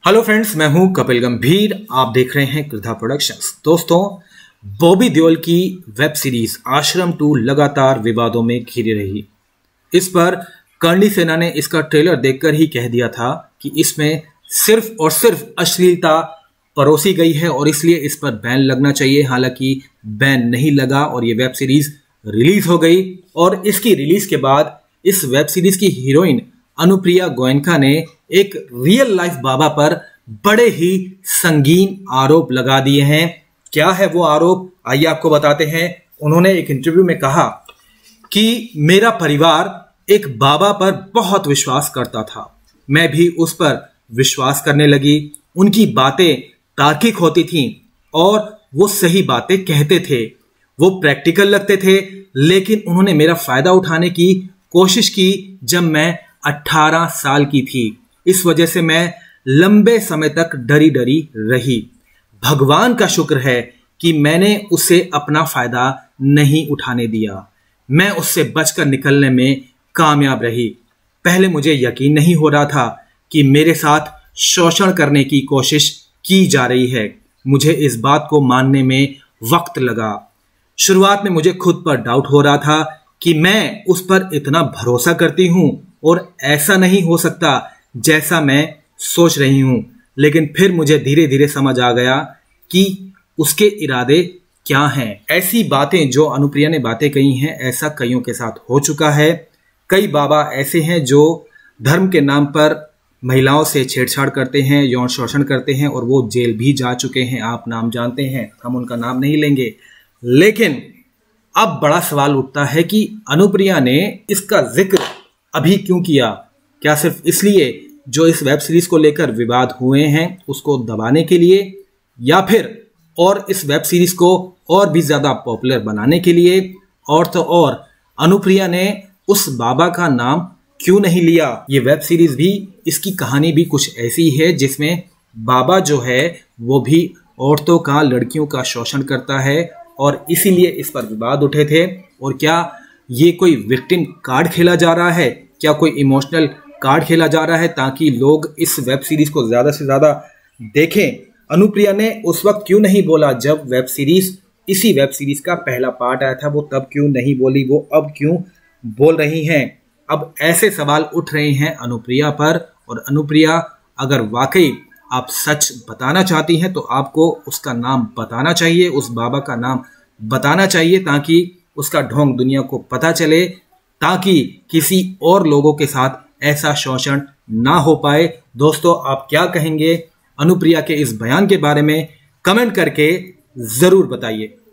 Hello friends, मैं हूं कपिल गंभीर। आप देख रहे हैं कृधा प्रोडक्शंस। दोस्तों, बॉबी देओल की वेब सीरीज आश्रम 2 लगातार विवादों में घिरी रही। इस पर कर्णी सेना ने इसका ट्रेलर देखकर ही कह दिया था कि इसमें सिर्फ और सिर्फ अश्लीलता परोसी गई है और इसलिए इस पर बैन लगना चाहिए। हालांकि बैन नहीं लगा और ये वेब सीरीज रिलीज हो गई। और इसकी रिलीज के बाद इस वेब सीरीज की हीरोइन अनुप्रिया गोयनका ने एक रियल लाइफ बाबा पर बड़े ही संगीन आरोप लगा दिए हैं। क्या है वो आरोप, आइए आपको बताते हैं। उन्होंने एक इंटरव्यू में कहा कि मेरा परिवार एक बाबा पर बहुत विश्वास करता था, मैं भी उस पर विश्वास करने लगी। उनकी बातें तार्किक होती थीं और वो सही बातें कहते थे, वो प्रैक्टिकल लगते थे, लेकिन उन्होंने मेरा फायदा उठाने की कोशिश की जब मैं 18 साल की थी। इस वजह से मैं लंबे समय तक डरी डरी रही। भगवान का शुक्र है कि मैंने उसे अपना फायदा नहीं उठाने दिया। मैं उससे बचकर निकलने में कामयाब रही। पहले मुझे यकीन नहीं हो रहा था कि मेरे साथ शोषण करने की कोशिश की जा रही है। मुझे इस बात को मानने में वक्त लगा। शुरुआत में मुझे खुद पर डाउट हो रहा था कि मैं उस पर इतना भरोसा करती हूं और ऐसा नहीं हो सकता जैसा मैं सोच रही हूं। लेकिन फिर मुझे धीरे धीरे समझ आ गया कि उसके इरादे क्या हैं। ऐसी बातें जो अनुप्रिया ने बातें कही हैं, ऐसा कईयों के साथ हो चुका है। कई बाबा ऐसे हैं जो धर्म के नाम पर महिलाओं से छेड़छाड़ करते हैं, यौन शोषण करते हैं और वो जेल भी जा चुके हैं। आप नाम जानते हैं, हम उनका नाम नहीं लेंगे। लेकिन अब बड़ा सवाल उठता है कि अनुप्रिया ने इसका जिक्र अभी क्यों किया? क्या सिर्फ इसलिए जो इस वेब सीरीज को लेकर विवाद हुए हैं उसको दबाने के लिए, या फिर और इस वेब सीरीज को और भी ज्यादा पॉपुलर बनाने के लिए? और तो और अनुप्रिया ने उस बाबा का नाम क्यों नहीं लिया? ये वेब सीरीज भी, इसकी कहानी भी कुछ ऐसी है जिसमें बाबा जो है वो भी औरतों का, लड़कियों का शोषण करता है और इसीलिए इस पर विवाद उठे थे। और क्या ये कोई विक्टिम कार्ड खेला जा रहा है? क्या कोई इमोशनल कार्ड खेला जा रहा है ताकि लोग इस वेब सीरीज को ज्यादा से ज्यादा देखें? अनुप्रिया ने उस वक्त क्यों नहीं बोला जब इसी वेब सीरीज का पहला पार्ट आया था? वो तब क्यों नहीं बोली? वो अब क्यों बोल रही हैं? अब ऐसे सवाल उठ रहे हैं अनुप्रिया पर। और अनुप्रिया, अगर वाकई आप सच बताना चाहती हैं तो आपको उसका नाम बताना चाहिए, उस बाबा का नाम बताना चाहिए, ताकि उसका ढोंग दुनिया को पता चले, ताकि किसी और लोगों के साथ ऐसा शोषण ना हो पाए। दोस्तों, आप क्या कहेंगे अनुप्रिया के इस बयान के बारे में? कमेंट करके जरूर बताइए।